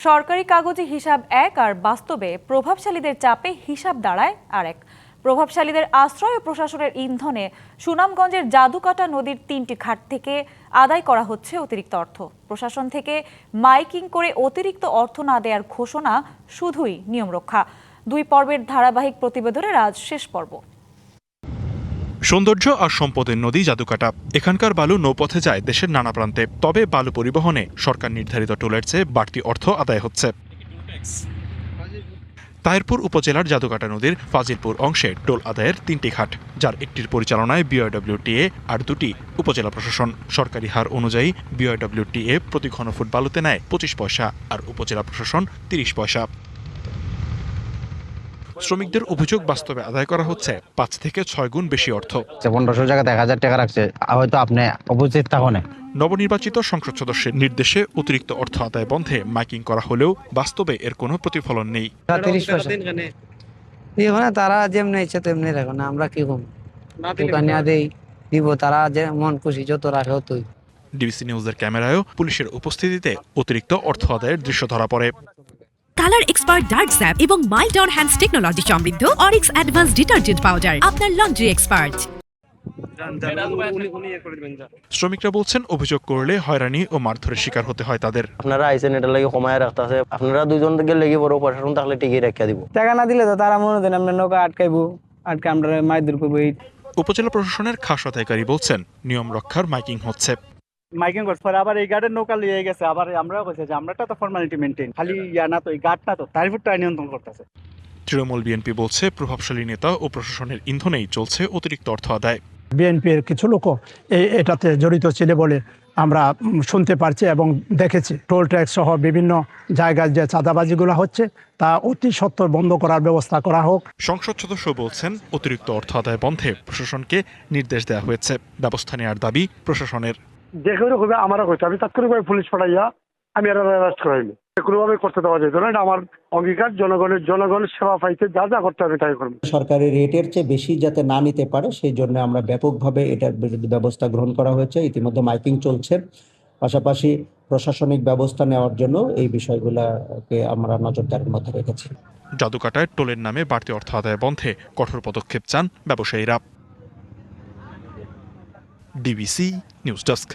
সরকারি কাগজে হিসাব এক আর বাস্তবে প্রভাবশালীদের চাপে হিসাব দাঁড়ায় আরেক। প্রভাবশালীদের আশ্রয় ও প্রশাসনের ইন্ধনে সুনামগঞ্জের জাদুকাটা নদীর 3টি ঘাট থেকে আদায় করা হচ্ছে অতিরিক্ত অর্থ। প্রশাসন থেকে মাইকিং করে অতিরিক্ত অর্থ না দেওয়ার ঘোষণা শুধুই নিয়ম রক্ষা। 2 পর্বের ধারাবাহিক প্রতিবেদনের আজ শেষ পর্ব। সৌন্দর্য আর সম্পদের নদী জাদুকাটা। এখানকার বালু নৌপথে যায় দেশের নানা প্রান্তে, তবে বালু পরিবহনে সরকার নির্ধারিত টোলের চেয়ে বাড়তি অর্থ আদায় হচ্ছে। তাহিরপুর উপজেলার জাদুকাটা নদীর ফাজিলপুর অংশে টোল আদায়ের 3টি ঘাট, যার একটির পরিচালনায় বিআরডব্লিউটিএ আর 2টি উপজেলা প্রশাসন। সরকারি হার অনুযায়ী বিআরডব্লিউটিএ প্রতি ঘনফুট বালুতে নেয় 25 পয়সা আর উপজেলা প্রশাসন 30 পয়সা। শ্রমিকদের অভিযোগ, বাস্তবে আদায় করা হচ্ছে 5 থেকে 6 গুণ বেশি অর্থ। 1500 জায়গায় 1000 টাকা রাখছে, হয়তো আপনি উপস্থিত থাকেন। নবনির্বাচিত সংসদ সদস্যের নির্দেশে অতিরিক্ত অর্থ আদায় বন্ধে মাইকিং করা হলেও বাস্তবে এর কোনো প্রতিফলন নেই। 30 পয়সা এখানে তারা যেমনি ইচ্ছে তেমনি রাখো না, আমরা কি কম দোকানে দেই দিব, তারা যেমন খুশি যত রাখে ততই। ডিবিসি নিউজের ক্যামেরায়ও পুলিশের উপস্থিতিতে অতিরিক্ত অর্থ আদায়ের দৃশ্য ধরা পড়ে। কালার এক্সপার্ট ডার্ক স্যাপ এবং মাইল্ড অন হ্যান্ডস টেকনোলজি সমৃদ্ধ অরিক্স অ্যাডভান্স ডিটারজেন্ট পাউডার আপনার লন্ড্রি এক্সপার্ট। শ্রমিকরা বলছেন, অভিযোগ করলে হয়রানি ও মারধরের শিকার হতে হয় তাদের। আপনারা আইসেন এটা লাগে কমায় রাখতেছে, আপনারা দুজন থেকে লেগে বড় প্রশাসন থাকলে টিকিয়ে রেখে দিব। টাকা না দিলে তো তারা মনে দেন আমরা নৌকা আটকাইবো, আটকে আমরা মাইদুর করবো। উপজেলা প্রশাসনের খাস আদায়কারী বলছেন, নিয়ম রক্ষার মাইকিং হচ্ছে। মাইকিং করছে পরে আবার এই গার্ডের নৌকা লিয়ে গেছে, আবার আমরাও কইছে যে আমরাটা তো ফর্মালিটি মেইনটেইন, খালি ইয়া না তো এই গার্ড না তো তারিফটা নিয়ন্ত্রণ করতেছে। তৃণমূল বিএনপি বলছে, প্রভাবশালী নেতা ও প্রশাসনের ইন্ধনেই চলছে অতিরিক্ত অর্থ আদায়। বিএনপির কিছু লোক এটাতে জড়িত ছিল বলে আমরা শুনতে পারছি এবং দেখেছি। টোল ট্যাক্স সহ বিভিন্ন জায়গায় যে চাঁদাবাজিগুলো হচ্ছে তা অতি সত্বর বন্ধ করার ব্যবস্থা করা হোক। সংসদ সদস্য বলছেন, অতিরিক্ত অর্থ আদায় বন্ধে প্রশাসনকে নির্দেশ দেওয়া হয়েছে। ব্যবস্থা নেওয়ার দাবি প্রশাসনের। যে কেউ হবে আমারও করছে, আমি তাৎক্ষণিকভাবে পুলিশ পাঠাইয়া আমি এটা অ্যারেস্ট করাইনি। কোনোভাবে করতে দেওয়া যেত না, এটা আমার অঙ্গীকার। জনগণের সেবা পাইতে যা যা করতে হবে তাই করবো। সরকারি রেটের চেয়ে বেশি যাতে না নিতে পারে সেই জন্য আমরা ব্যাপকভাবে এটার বিরুদ্ধে ব্যবস্থা গ্রহণ করা হয়েছে। ইতিমধ্যে মাইকিং চলছে, পাশাপাশি প্রশাসনিক ব্যবস্থা নেওয়ার জন্য এই বিষয়গুলোকে আমরা নজরদারির মধ্যে রেখেছি। জাদুকাটায় টোলের নামে বাড়তি অর্থ আদায় বন্ধে কঠোর পদক্ষেপ চান ব্যবসায়ীরা। DBC news desk.